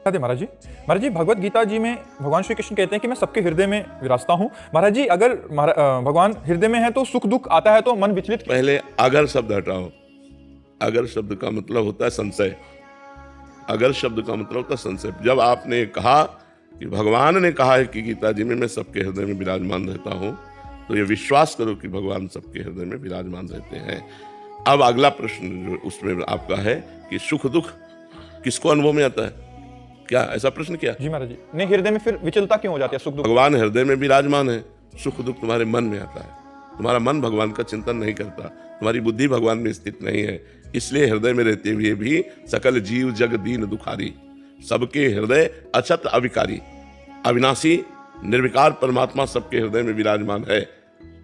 राधे महाराज जी। महाराज जी, भगवत गीता जी में भगवान श्री कृष्ण कहते हैं कि मैं सबके हृदय में विराजता हूँ। महाराज जी, अगर भगवान हृदय में है तो सुख दुख आता है तो मन विचलित। पहले अगर शब्द हटाओ। अगर शब्द का मतलब होता है संशय। अगर शब्द का मतलब होता है संशय। जब आपने कहा कि भगवान ने कहा है कि गीता जी में मैं सबके हृदय में विराजमान रहता हूँ, तो ये विश्वास करो कि भगवान सबके हृदय में विराजमान रहते हैं। अब अगला प्रश्न जो उसमें आपका है कि सुख दुख किसको अनुभव में आता है, क्या ऐसा प्रश्न किया? जी महाराज जी। नहीं, हृदय में फिर विचलता क्यों हो जाती है, सुख दुख? भगवान हृदय में विराजमान है, सुख दुख तुम्हारे मन में आता है। तुम्हारा मन भगवान का चिंतन नहीं करता, तुम्हारी बुद्धि भगवान में स्थित नहीं है, इसलिए हृदय में रहते हुए भी सकल जीव जग दीन दुखारी। सबके हृदय अछत अविकारी, अविनाशी निर्विकार परमात्मा सबके हृदय में विराजमान है,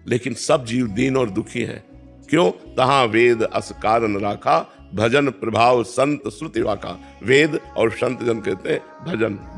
लेकिन सब जीव दीन और दुखी हैं। क्यों? तहां वेद अस कारण राखा, भजन प्रभाव संत श्रुति वाका। वेद और संत जन कहते हैं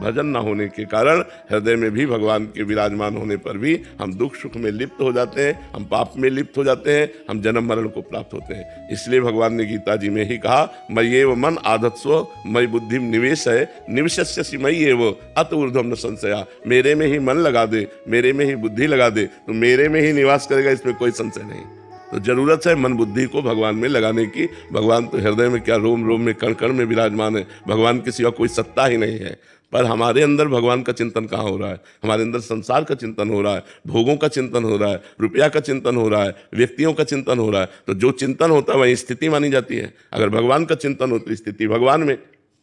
भजन न होने के कारण हृदय में भी भगवान के विराजमान होने पर भी हम दुख सुख में लिप्त हो जाते हैं, हम पाप में लिप्त हो जाते हैं, हम जन्म मरण को प्राप्त होते हैं। इसलिए भगवान ने गीता जी में ही कहा, मय्येव मन आधत्स्व मयि बुद्धि निवेश है निविशस्यसि मय्येव अत ऊर्ध्वं न संशया। मेरे में ही मन लगा दे, मेरे में ही बुद्धि लगा दे, तो मेरे में ही निवास करेगा, इसमें कोई संशय नहीं। तो जरूरत है मन बुद्धि को भगवान में लगाने की। भगवान तो हृदय में क्या, रोम रोम में कण कण में विराजमान है। भगवान के सिवा कोई सत्ता ही नहीं है। पर हमारे अंदर भगवान का चिंतन कहाँ हो रहा है? हमारे अंदर संसार का चिंतन हो रहा है, भोगों का चिंतन हो रहा है, रुपया का चिंतन हो रहा है, व्यक्तियों का चिंतन हो रहा है। तो जो चिंतन होता है वही स्थिति मानी जाती है। अगर भगवान का चिंतन हो तो स्थिति भगवान में।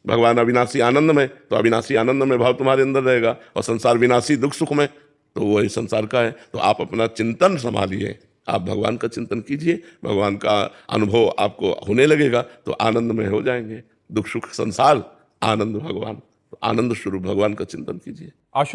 भगवान अविनाशी आनंद में, तो अविनाशी आनंद में भाव तुम्हारे अंदर रहेगा। और संसार विनाशी दुख सुख में, तो वही संसार का है। तो आप अपना चिंतन संभालिए, आप भगवान का चिंतन कीजिए, भगवान का अनुभव आपको होने लगेगा तो आनंद में हो जाएंगे। दुख सुख संसार, आनंद भगवान। तो आनंद स्वरूप भगवान का चिंतन कीजिए। आशु